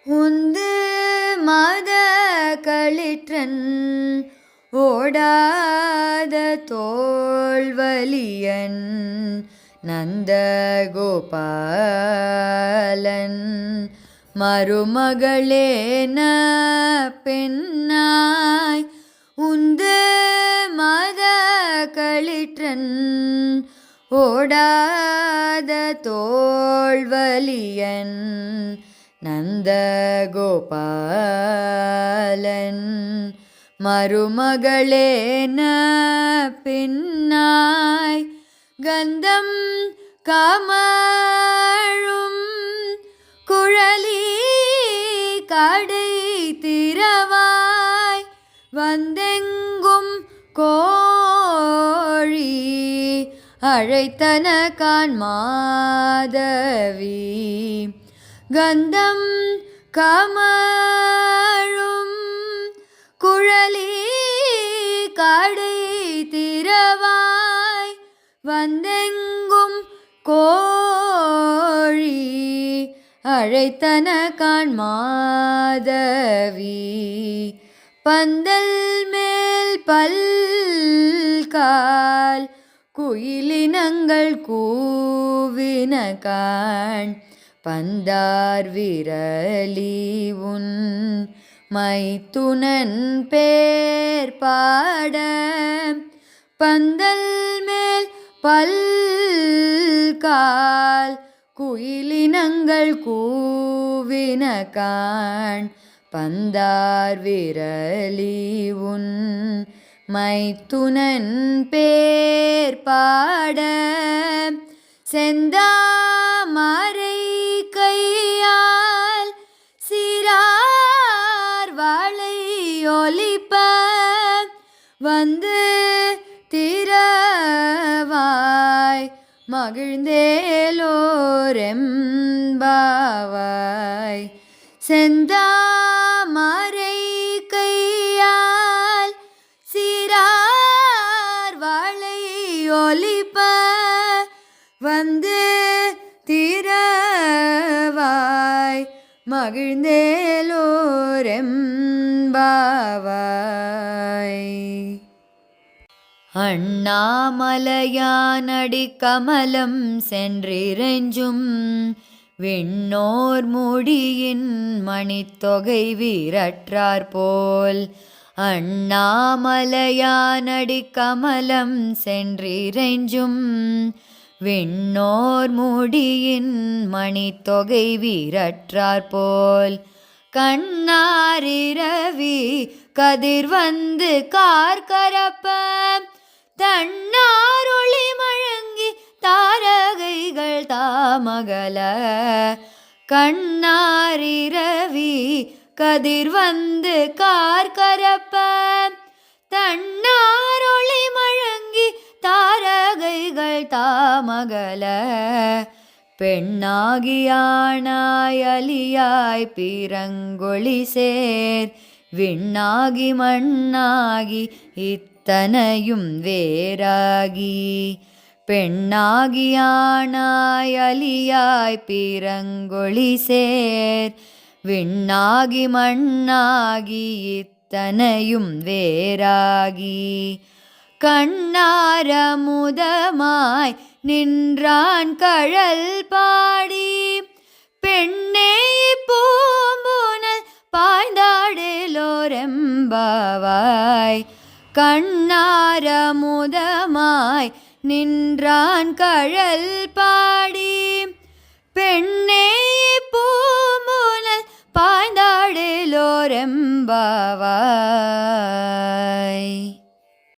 உந்து மத களிற்றன் ஓடாத தோள்வலியன் நந்தகோபாலன் மருமகளேன பெண்ணாய் உந்து மத களிற்றன் ஓடாத தோள்வலியன் நந்தகோபாலன் மருமகளேன பெண்ணாய் கந்தம் கமழும் குழலி கடை திறவாய் வந்தெங்கும் கோழி அழைத்தன காண் மாதவி கந்தம் கமழும் குழலி கடை திறவாய் வந்தெங்கும் கோழி அழைத்தன காண் மாதவி பந்தல் மேல் பல்கால் குயிலினங்கள் கூவின காண் பந்தார் விரலி உன் மைத்துனன் பேர் பாட பந்தல் மேல் பல்கால் குயிலினங்கள் கூவின காண் பந்தார் விரலி உன் மைத்துனன் பேர் பாட செந்தாமரை கையால் சிறார் வாழை ஒலிப்ப வந்து திறவாய் மகிழ்ந்தேலோரெம்பாவாய் செந்தாமரை கையால் சிறார் வாழை ஒலிப்ப வந்து திறவாய் மகிழ்ந்தேலோரெம்பாவாய் அண்ணாமலையானடி கமலம் சென்றிறைஞ்சும் விண்ணோர் முடியின் மணித்தொகை வீரற்றார் போல் அண்ணாமலையானடி கமலம் சென்றிறைஞ்சும் விண்ணோர் முடியின் மணித்தொகை வீரற்றார் போல் கண்ணாரிரவி கதிர் வந்து கார்கரப்ப தன்னாரொளி மழங்கி தாரகைகள் தாமகல கண்ணாரிரவி கதிர் வந்து கார்கரப்ப தன்னாரொளி மழங்கி தாரகைகள் தாமகல பெண்ணாகியானாய் அலியாய் பீரங்கொழி சேர் விண்ணாகி மண்ணாகி இத்தனையும் வேறாகி பெண்ணாகியானாய் அலியாய் பீரங்கொழி சேர் விண்ணாகி மண்ணாகி இத்தனையும் வேறாகி கண்ணாரமுதமாய் நின்றான் கழல் பாடி பெண்ணே பூம்புனல் பாய்ந்தாடலோரெம்பாவாய் கண்ணாரமுதமாய் நின்றான் கழல் பாடி பெண்ணே பூம்புனல் பாய்ந்தாடலோரெம்பாவாய்